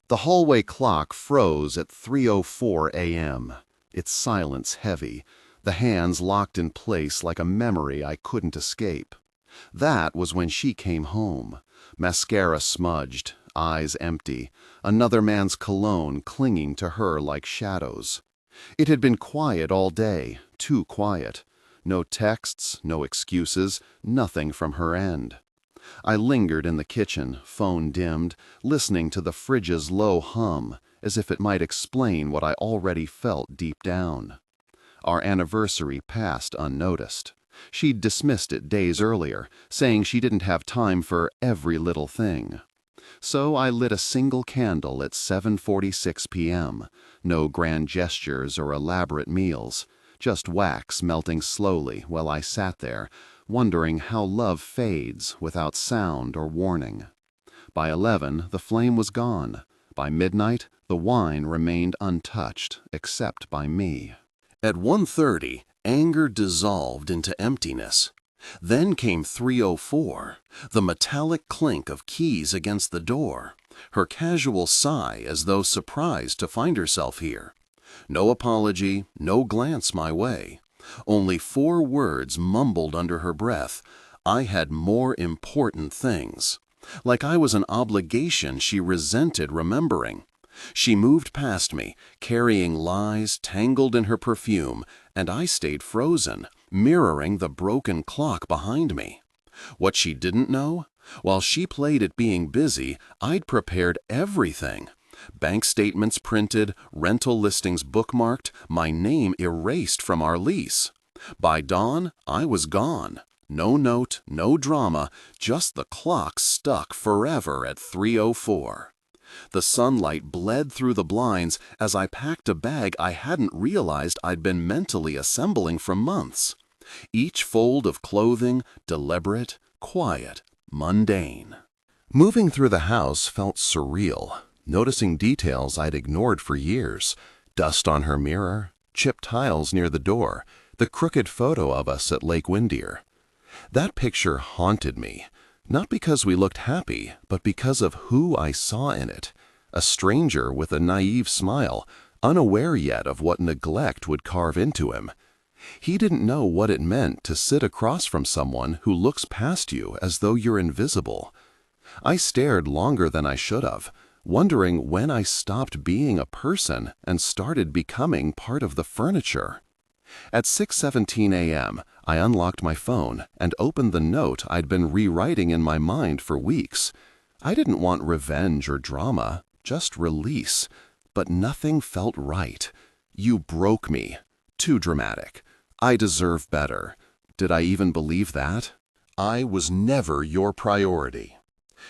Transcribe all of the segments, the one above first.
The hallway clock froze at 3:04 a.m., its silence heavy, the hands locked in place like a memory I couldn't escape. That was when she came home, mascara smudged, eyes empty, another man's cologne clinging to her like shadows. It had been quiet all day, too quiet. No texts, no excuses, nothing from her end. I lingered in the kitchen, phone dimmed, listening to the fridge's low hum, as if it might explain what I already felt deep down. Our anniversary passed unnoticed. She'd dismissed it days earlier, saying she didn't have time for every little thing. So I lit a single candle at 7:46 p.m., no grand gestures or elaborate meals, just wax melting slowly while I sat there, wondering how love fades without sound or warning. By 11, the flame was gone. By midnight, the wine remained untouched, except by me. At 1:30, anger dissolved into emptiness. Then came 3:04, the metallic clink of keys against the door, her casual sigh as though surprised to find herself here. No apology, no glance my way. Only 4 words mumbled under her breath. I had more important things. Like I was an obligation she resented remembering. She moved past me, carrying lies tangled in her perfume, and I stayed frozen, mirroring the broken clock behind me. What she didn't know? While she played at being busy, I'd prepared everything. Bank statements printed, rental listings bookmarked, my name erased from our lease. By dawn, I was gone. No note, no drama, just the clock stuck forever at 3:04. The sunlight bled through the blinds as I packed a bag I hadn't realized I'd been mentally assembling for months. Each fold of clothing, deliberate, quiet, mundane. Moving through the house felt surreal, noticing details I'd ignored for years. Dust on her mirror, chipped tiles near the door, the crooked photo of us at Lake Windermere. That picture haunted me. Not because we looked happy, but because of who I saw in it. A stranger with a naive smile, unaware yet of what neglect would carve into him. He didn't know what it meant to sit across from someone who looks past you as though you're invisible. I stared longer than I should have, wondering when I stopped being a person and started becoming part of the furniture. At 6:17 a.m., I unlocked my phone and opened the note I'd been rewriting in my mind for weeks. I didn't want revenge or drama, just release. But nothing felt right. You broke me. Too dramatic. I deserve better. Did I even believe that? I was never your priority.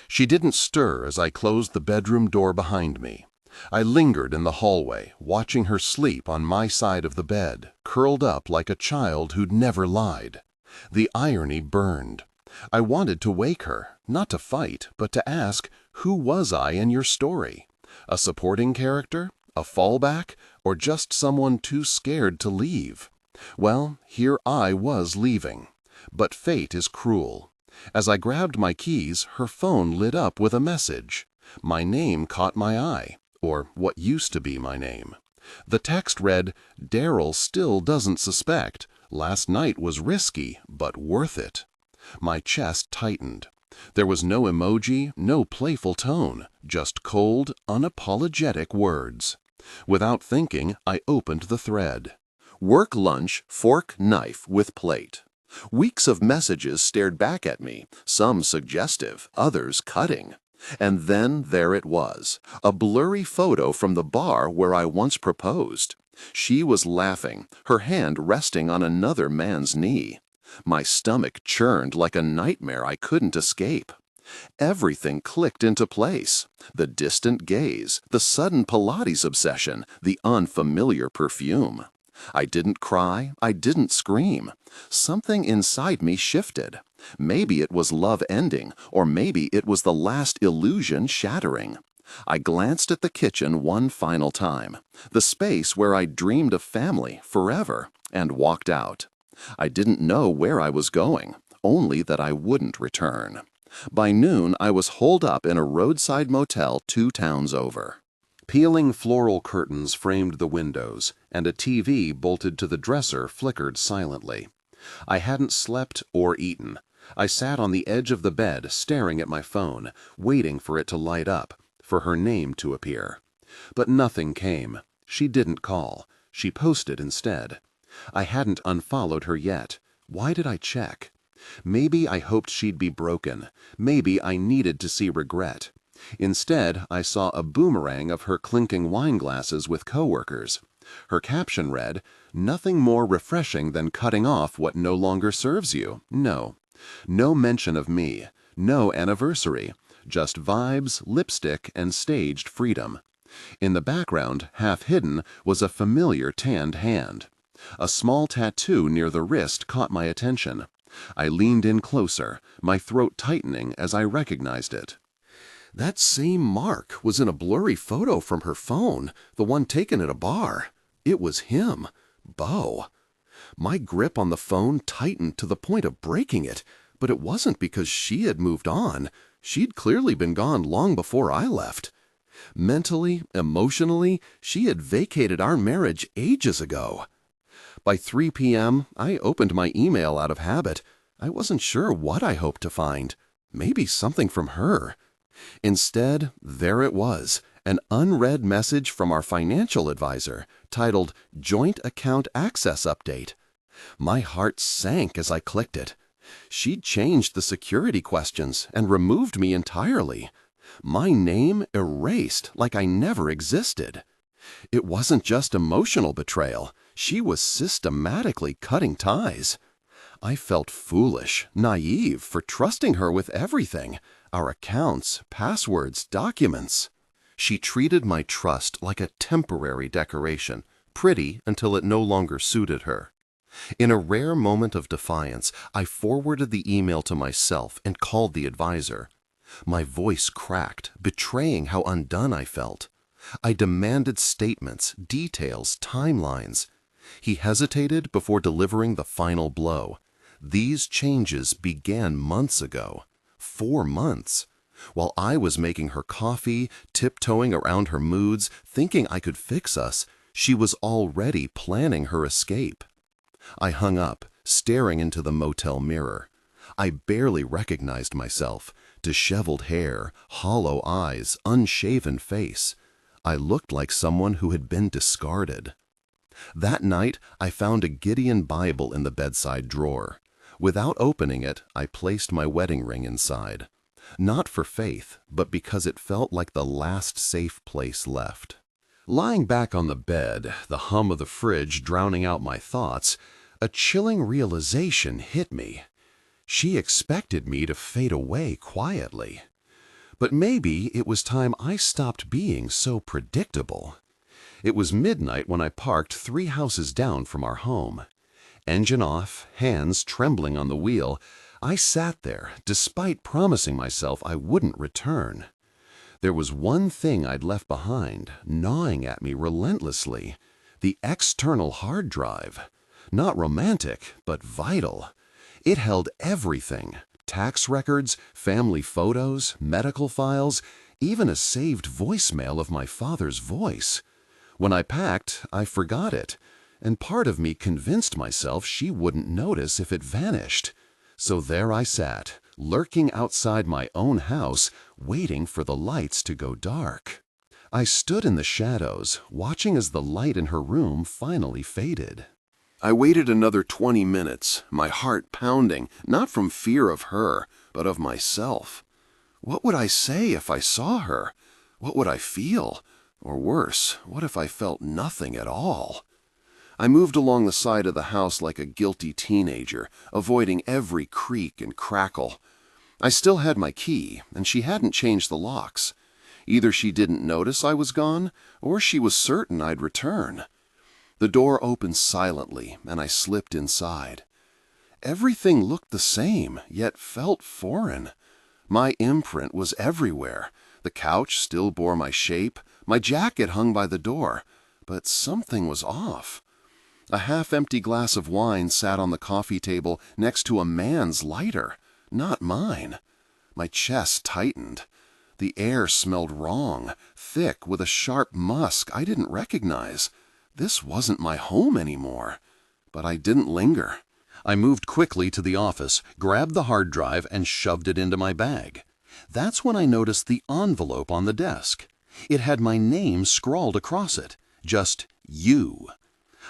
She didn't stir as I closed the bedroom door behind me. I lingered in the hallway, watching her sleep on my side of the bed, curled up like a child who'd never lied. The irony burned. I wanted to wake her, not to fight, but to ask, who was I in your story? A supporting character? A fallback? Or just someone too scared to leave? Well, here I was leaving. But fate is cruel. As I grabbed my keys, her phone lit up with a message. My name caught my eye. Or what used to be my name. The text read, "Daryl still doesn't suspect. Last night was risky, but worth it." My chest tightened. There was no emoji, no playful tone, just cold, unapologetic words. Without thinking, I opened the thread. Work lunch, fork, knife with plate. Weeks of messages stared back at me, some suggestive, others cutting. And then there it was, a blurry photo from the bar where I once proposed. She was laughing, her hand resting on another man's knee. My stomach churned like a nightmare I couldn't escape. Everything clicked into place. The distant gaze, the sudden Pilates obsession, the unfamiliar perfume. I didn't cry, I didn't scream. Something inside me shifted. Maybe it was love ending, or maybe it was the last illusion shattering. I glanced at the kitchen one final time, the space where I dreamed of family forever, and walked out. I didn't know where I was going, only that I wouldn't return. By noon, I was holed up in a roadside motel 2 towns over. Peeling floral curtains framed the windows, and a TV bolted to the dresser flickered silently. I hadn't slept or eaten. I sat on the edge of the bed, staring at my phone, waiting for it to light up, for her name to appear. But nothing came. She didn't call. She posted instead. I hadn't unfollowed her yet. Why did I check? Maybe I hoped she'd be broken. Maybe I needed to see regret. Instead, I saw a boomerang of her clinking wine glasses with coworkers. Her caption read, "Nothing more refreshing than cutting off what no longer serves you." No mention of me. No anniversary. Just vibes, lipstick, and staged freedom. In the background, half hidden, was a familiar tanned hand. A small tattoo near the wrist caught my attention. I leaned in closer, my throat tightening as I recognized it. That same mark was in a blurry photo from her phone, the one taken at a bar. It was him, Beau. My grip on the phone tightened to the point of breaking it, but it wasn't because she had moved on. She'd clearly been gone long before I left. Mentally, emotionally, she had vacated our marriage ages ago. By 3 p.m., I opened my email out of habit. I wasn't sure what I hoped to find. Maybe something from her. Instead, there it was, an unread message from our financial advisor, titled Joint Account Access Update. My heart sank as I clicked it. She'd changed the security questions and removed me entirely. My name erased like I never existed. It wasn't just emotional betrayal. She was systematically cutting ties. I felt foolish, naive for trusting her with everything. Our accounts, passwords, documents. She treated my trust like a temporary decoration, pretty until it no longer suited her. In a rare moment of defiance, I forwarded the email to myself and called the advisor. My voice cracked, betraying how undone I felt. I demanded statements, details, timelines. He hesitated before delivering the final blow. These changes began months ago. 4 months. While I was making her coffee, tiptoeing around her moods, thinking I could fix us, she was already planning her escape. I hung up, staring into the motel mirror. I barely recognized myself. Disheveled hair, hollow eyes, unshaven face. I looked like someone who had been discarded. That night, I found a Gideon Bible in the bedside drawer. Without opening it, I placed my wedding ring inside. Not for faith, but because it felt like the last safe place left. Lying back on the bed, the hum of the fridge drowning out my thoughts, a chilling realization hit me. She expected me to fade away quietly. But maybe it was time I stopped being so predictable. It was midnight when I parked 3 houses down from our home. Engine off, hands trembling on the wheel, I sat there, despite promising myself I wouldn't return. There was one thing I'd left behind, gnawing at me relentlessly: the external hard drive. Not romantic, but vital. It held everything: tax records, family photos, medical files, even a saved voicemail of my father's voice. When I packed, I forgot it, and part of me convinced myself she wouldn't notice if it vanished. So there I sat, lurking outside my own house, waiting for the lights to go dark. I stood in the shadows, watching as the light in her room finally faded. I waited another 20 minutes, my heart pounding, not from fear of her, but of myself. What would I say if I saw her? What would I feel? Or worse, what if I felt nothing at all? I moved along the side of the house like a guilty teenager, avoiding every creak and crackle. I still had my key, and she hadn't changed the locks. Either she didn't notice I was gone, or she was certain I'd return. The door opened silently, and I slipped inside. Everything looked the same, yet felt foreign. My imprint was everywhere. The couch still bore my shape, my jacket hung by the door, but something was off. A half-empty glass of wine sat on the coffee table next to a man's lighter, not mine. My chest tightened. The air smelled wrong, thick with a sharp musk I didn't recognize. This wasn't my home anymore. But I didn't linger. I moved quickly to the office, grabbed the hard drive, and shoved it into my bag. That's when I noticed the envelope on the desk. It had my name scrawled across it, just you.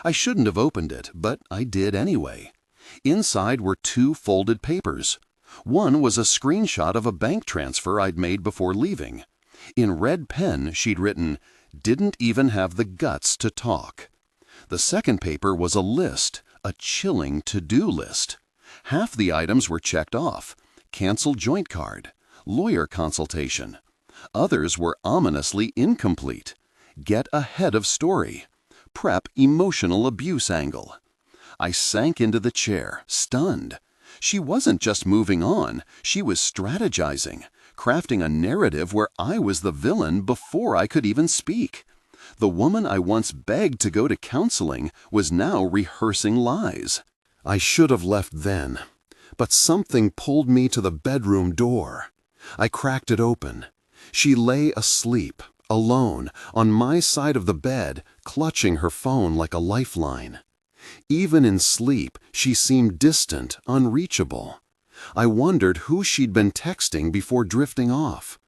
I shouldn't have opened it, but I did anyway. Inside were 2 folded papers. One was a screenshot of a bank transfer I'd made before leaving. In red pen, she'd written, "Didn't even have the guts to talk." The second paper was a list, a chilling to-do list. Half the items were checked off: cancel joint card, lawyer consultation. Others were ominously incomplete: get ahead of story, prep emotional abuse angle. I sank into the chair, stunned. She wasn't just moving on, she was strategizing, crafting a narrative where I was the villain before I could even speak. The woman I once begged to go to counseling was now rehearsing lies. I should have left then, but something pulled me to the bedroom door. I cracked it open. She lay asleep, alone, on my side of the bed, clutching her phone like a lifeline. Even in sleep, she seemed distant, unreachable. I wondered who she'd been texting before drifting off.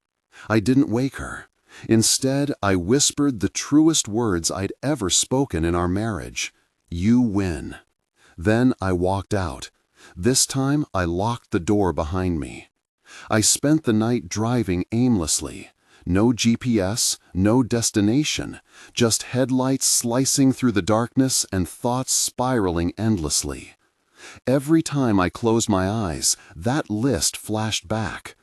I didn't wake her. Instead, I whispered the truest words I'd ever spoken in our marriage. "You win." Then I walked out. This time, I locked the door behind me. I spent the night driving aimlessly. No GPS, no destination, just headlights slicing through the darkness and thoughts spiraling endlessly. Every time I closed my eyes, that list flashed back.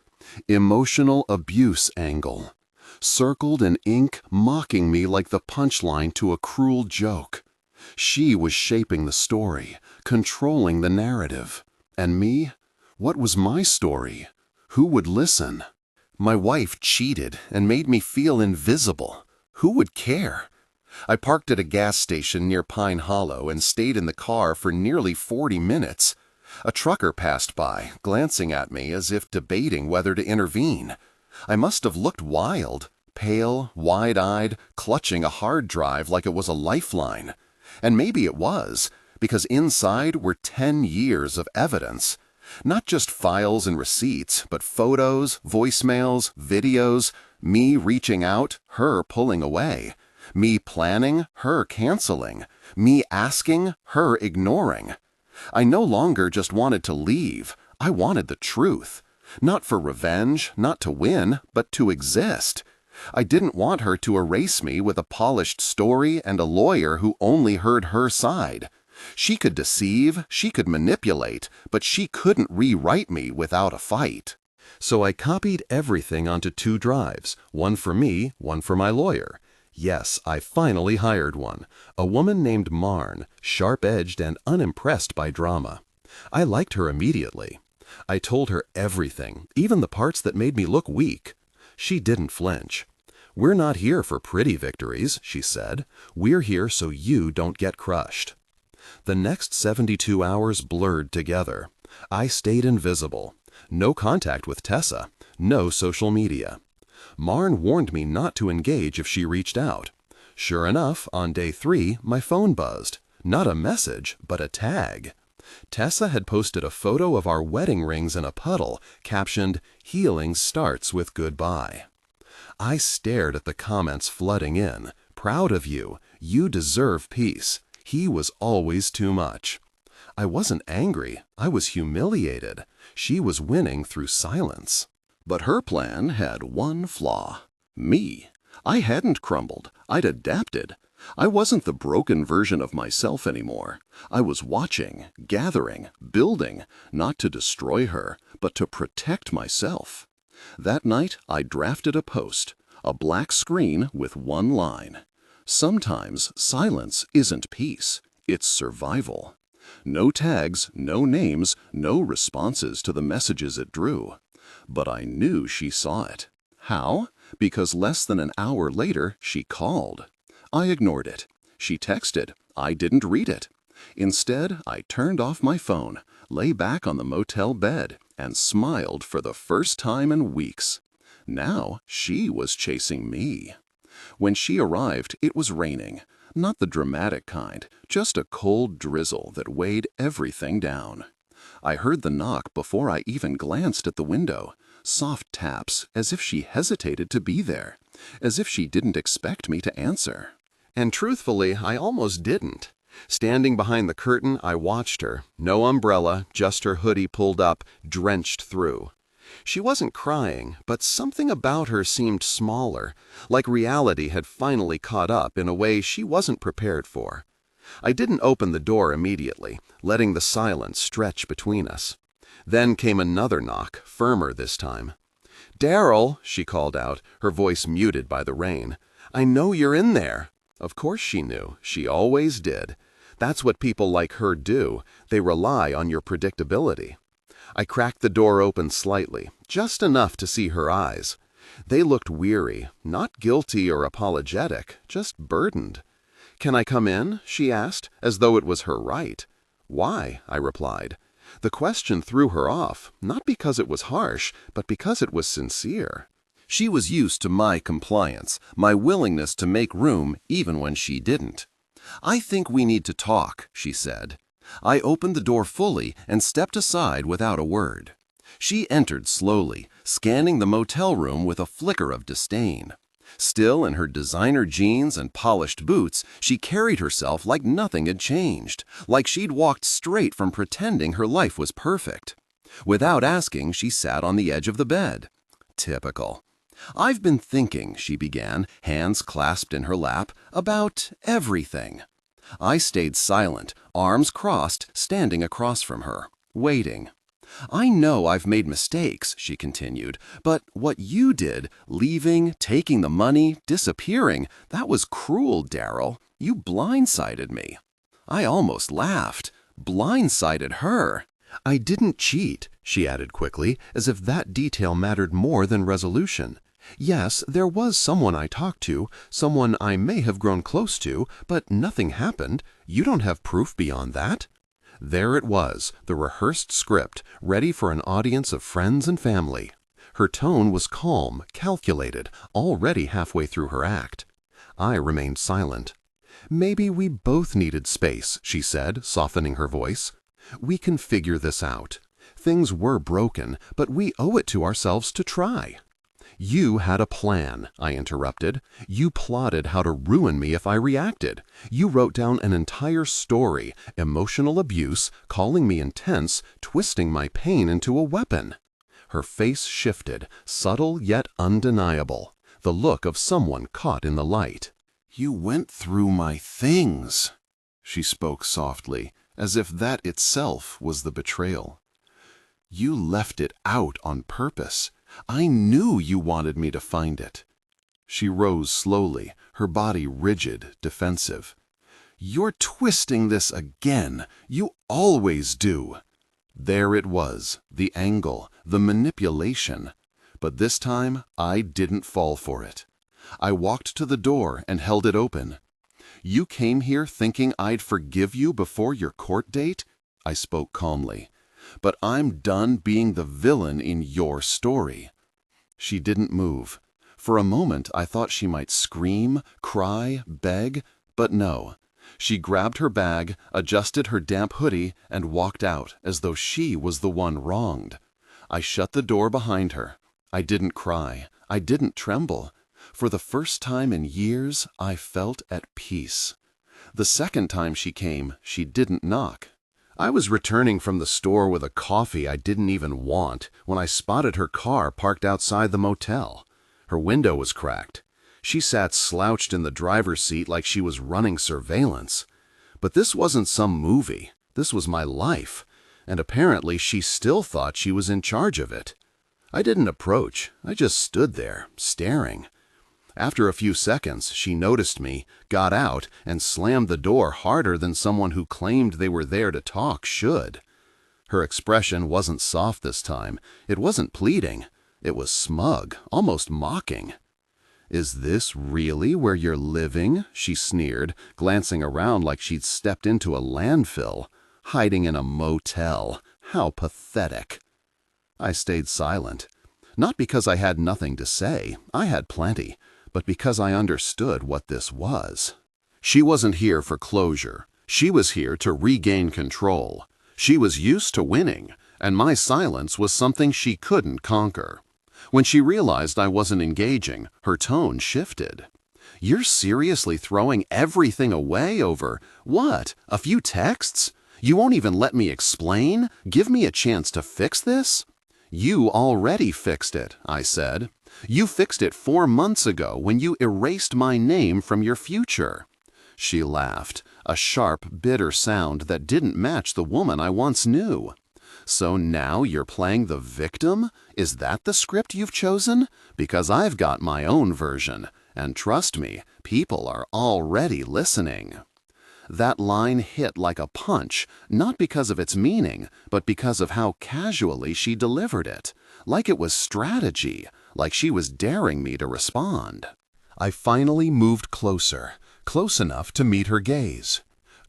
Emotional abuse angle. Circled in ink, mocking me like the punchline to a cruel joke. She was shaping the story, controlling the narrative. And me? What was my story? Who would listen? My wife cheated and made me feel invisible. Who would care? I parked at a gas station near Pine Hollow and stayed in the car for nearly 40 minutes. A trucker passed by, glancing at me as if debating whether to intervene. I must have looked wild, pale, wide-eyed, clutching a hard drive like it was a lifeline. And maybe it was, because inside were 10 years of evidence. Not just files and receipts, but photos, voicemails, videos, me reaching out, her pulling away, me planning, her canceling, me asking, her ignoring. I no longer just wanted to leave, I wanted the truth. Not for revenge, not to win, but to exist. I didn't want her to erase me with a polished story and a lawyer who only heard her side. She could deceive, she could manipulate, but she couldn't rewrite me without a fight. So I copied everything onto 2 drives, one for me, one for my lawyer. Yes, I finally hired one, a woman named Marn, sharp-edged and unimpressed by drama. I liked her immediately. I told her everything, even the parts that made me look weak. She didn't flinch. "We're not here for pretty victories," she said. "We're here so you don't get crushed." The next 72 hours blurred together. I stayed invisible. No contact with Tessa. No social media. Marn warned me not to engage if she reached out. Sure enough, on day 3, my phone buzzed. Not a message, but a tag. Tessa had posted a photo of our wedding rings in a puddle, captioned, "Healing starts with goodbye." I stared at the comments flooding in. "Proud of you. You deserve peace. He was always too much." I wasn't angry. I was humiliated. She was winning through silence. But her plan had one flaw. Me. I hadn't crumbled. I'd adapted. I wasn't the broken version of myself anymore. I was watching, gathering, building, not to destroy her, but to protect myself. That night, I drafted a post, a black screen with one line. Sometimes silence isn't peace, it's survival. No tags, no names, no responses to the messages it drew. But I knew she saw it. How? Because less than an hour later, she called. I ignored it. She texted. I didn't read it. Instead, I turned off my phone, lay back on the motel bed, and smiled for the first time in weeks. Now she was chasing me. When she arrived, it was raining. Not the dramatic kind, just a cold drizzle that weighed everything down. I heard the knock before I even glanced at the window. Soft taps, as if she hesitated to be there, as if she didn't expect me to answer. And truthfully, I almost didn't. Standing behind the curtain, I watched her. No umbrella, just her hoodie pulled up, drenched through. She wasn't crying, but something about her seemed smaller, like reality had finally caught up in a way she wasn't prepared for. I didn't open the door immediately, letting the silence stretch between us. Then came another knock, firmer this time. "Daryl," she called out, her voice muted by the rain. "I know you're in there." Of course she knew. She always did. That's what people like her do. They rely on your predictability. I cracked the door open slightly, just enough to see her eyes. They looked weary, not guilty or apologetic, just burdened. "Can I come in?" she asked, as though it was her right. "Why?" I replied. The question threw her off, not because it was harsh, but because it was sincere. She was used to my compliance, my willingness to make room even when she didn't. "I think we need to talk," she said. I opened the door fully and stepped aside without a word. She entered slowly, scanning the motel room with a flicker of disdain. Still in her designer jeans and polished boots, she carried herself like nothing had changed, like she'd walked straight from pretending her life was perfect. Without asking, she sat on the edge of the bed. Typical. "I've been thinking," she began, hands clasped in her lap, "about everything." I stayed silent, arms crossed, standing across from her, waiting. "I know I've made mistakes," she continued, "but what you did, leaving, taking the money, disappearing, that was cruel, Daryl. You blindsided me." I almost laughed. Blindsided her. "I didn't cheat," she added quickly, as if that detail mattered more than resolution. "Yes, there was someone I talked to, someone I may have grown close to, but nothing happened. You don't have proof beyond that." There it was, the rehearsed script, ready for an audience of friends and family. Her tone was calm, calculated, already halfway through her act. I remained silent. "Maybe we both needed space," she said, softening her voice. "We can figure this out. Things were broken, but we owe it to ourselves to try." "You had a plan," I interrupted. "You plotted how to ruin me if I reacted. You wrote down an entire story, emotional abuse, calling me intense, twisting my pain into a weapon." Her face shifted, subtle yet undeniable, the look of someone caught in the light. "You went through my things," she spoke softly, as if that itself was the betrayal. "You left it out on purpose. I knew you wanted me to find it." She rose slowly, her body rigid, defensive. "You're twisting this again. You always do." There it was, the angle, the manipulation. But this time, I didn't fall for it. I walked to the door and held it open. "You came here thinking I'd forgive you before your court date?" I spoke calmly. "But I'm done being the villain in your story." She didn't move. For a moment, I thought she might scream, cry, beg, but no. She grabbed her bag, adjusted her damp hoodie, and walked out as though she was the one wronged. I shut the door behind her. I didn't cry. I didn't tremble. For the first time in years, I felt at peace. The second time she came, she didn't knock. I was returning from the store with a coffee I didn't even want when I spotted her car parked outside the motel. Her window was cracked. She sat slouched in the driver's seat like she was running surveillance. But this wasn't some movie. This was my life. And apparently she still thought she was in charge of it. I didn't approach. I just stood there, staring. After a few seconds, she noticed me, got out, and slammed the door harder than someone who claimed they were there to talk should. Her expression wasn't soft this time. It wasn't pleading. It was smug, almost mocking. "Is this really where you're living?" she sneered, glancing around like she'd stepped into a landfill. "Hiding in a motel. How pathetic." I stayed silent. Not because I had nothing to say, I had plenty, but because I understood what this was. She wasn't here for closure. She was here to regain control. She was used to winning, and my silence was something she couldn't conquer. When she realized I wasn't engaging, her tone shifted. "You're seriously throwing everything away over, what, a few texts? You won't even let me explain? Give me a chance to fix this?" "You already fixed it," I said. "You fixed it 4 months ago when you erased my name from your future." She laughed, a sharp, bitter sound that didn't match the woman I once knew. "So now you're playing the victim? Is that the script you've chosen? Because I've got my own version, and trust me, people are already listening." That line hit like a punch, not because of its meaning, but because of how casually she delivered it, like it was strategy, like she was daring me to respond. I finally moved closer, close enough to meet her gaze.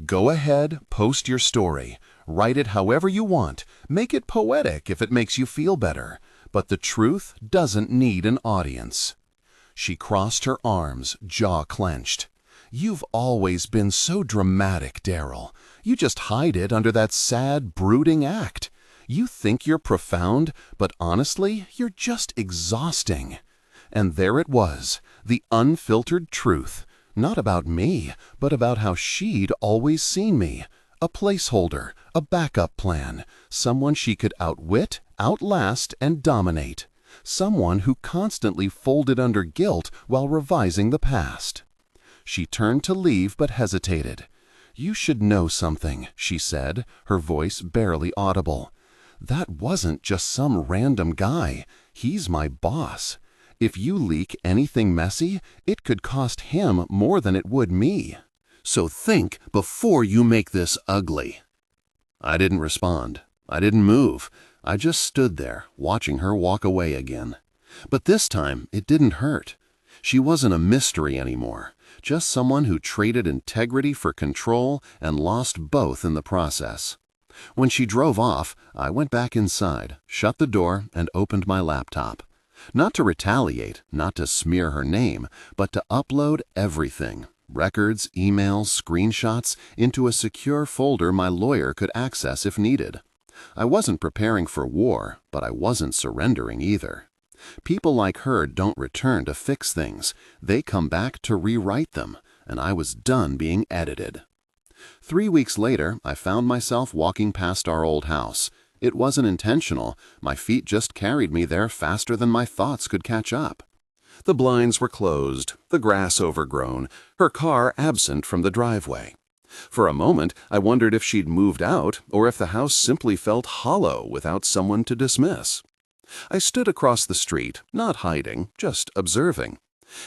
"Go ahead, post your story. Write it however you want. Make it poetic if it makes you feel better. But the truth doesn't need an audience." She crossed her arms, jaw clenched. "You've always been so dramatic, Daryl. You just hide it under that sad, brooding act. You think you're profound, but honestly, you're just exhausting." And there it was, the unfiltered truth. Not about me, but about how she'd always seen me. A placeholder, a backup plan, someone she could outwit, outlast, and dominate. Someone who constantly folded under guilt while revising the past. She turned to leave but hesitated. "You should know something," she said, her voice barely audible. "That wasn't just some random guy. He's my boss. If you leak anything messy, it could cost him more than it would me. So think before you make this ugly." I didn't respond. I didn't move. I just stood there, watching her walk away again. But this time, it didn't hurt. She wasn't a mystery anymore, just someone who traded integrity for control and lost both in the process. When she drove off, I went back inside, shut the door, and opened my laptop. Not to retaliate, not to smear her name, but to upload everything, records, emails, screenshots, into a secure folder my lawyer could access if needed. I wasn't preparing for war, but I wasn't surrendering either. People like her don't return to fix things. They come back to rewrite them, and I was done being edited. 3 weeks later, I found myself walking past our old house. It wasn't intentional. My feet just carried me there faster than my thoughts could catch up. The blinds were closed, the grass overgrown, her car absent from the driveway. For a moment, I wondered if she'd moved out or if the house simply felt hollow without someone to dismiss. I stood across the street, not hiding, just observing.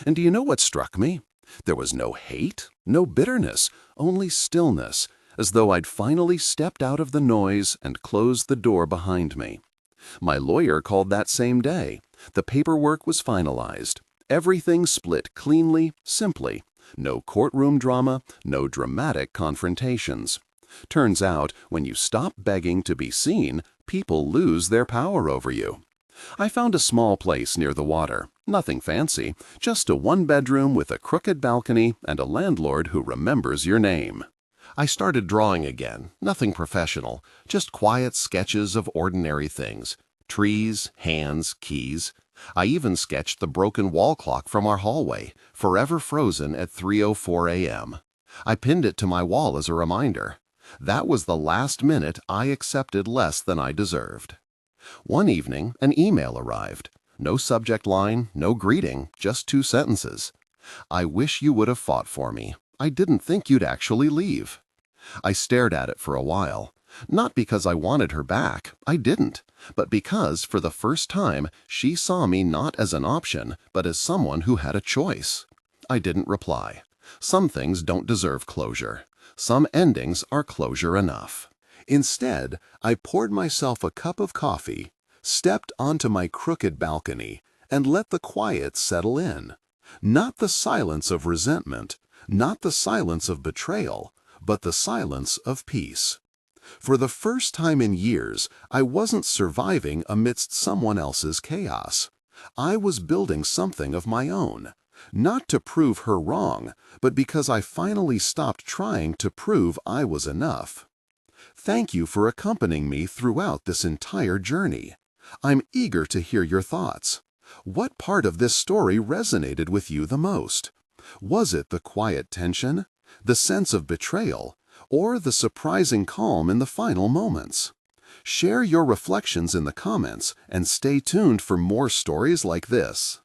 And do you know what struck me? There was no hate, no bitterness, only stillness, as though I'd finally stepped out of the noise and closed the door behind me. My lawyer called that same day. The paperwork was finalized. Everything split cleanly, simply. No courtroom drama, no dramatic confrontations. Turns out, when you stop begging to be seen, people lose their power over you. I found a small place near the water. Nothing fancy, just a 1-bedroom with a crooked balcony and a landlord who remembers your name. I started drawing again, nothing professional, just quiet sketches of ordinary things. Trees, hands, keys. I even sketched the broken wall clock from our hallway, forever frozen at 3:04 a.m. I pinned it to my wall as a reminder. That was the last minute I accepted less than I deserved. One evening, an email arrived. No subject line, no greeting, just 2 sentences. "I wish you would have fought for me. I didn't think you'd actually leave." I stared at it for a while. Not because I wanted her back, I didn't, but because, for the first time, she saw me not as an option, but as someone who had a choice. I didn't reply. Some things don't deserve closure. Some endings are closure enough. Instead, I poured myself a cup of coffee, stepped onto my crooked balcony, and let the quiet settle in. Not the silence of resentment, not the silence of betrayal, but the silence of peace. For the first time in years, I wasn't surviving amidst someone else's chaos. I was building something of my own, not to prove her wrong, but because I finally stopped trying to prove I was enough. Thank you for accompanying me throughout this entire journey. I'm eager to hear your thoughts. What part of this story resonated with you the most? Was it the quiet tension, the sense of betrayal, or the surprising calm in the final moments? Share your reflections in the comments and stay tuned for more stories like this.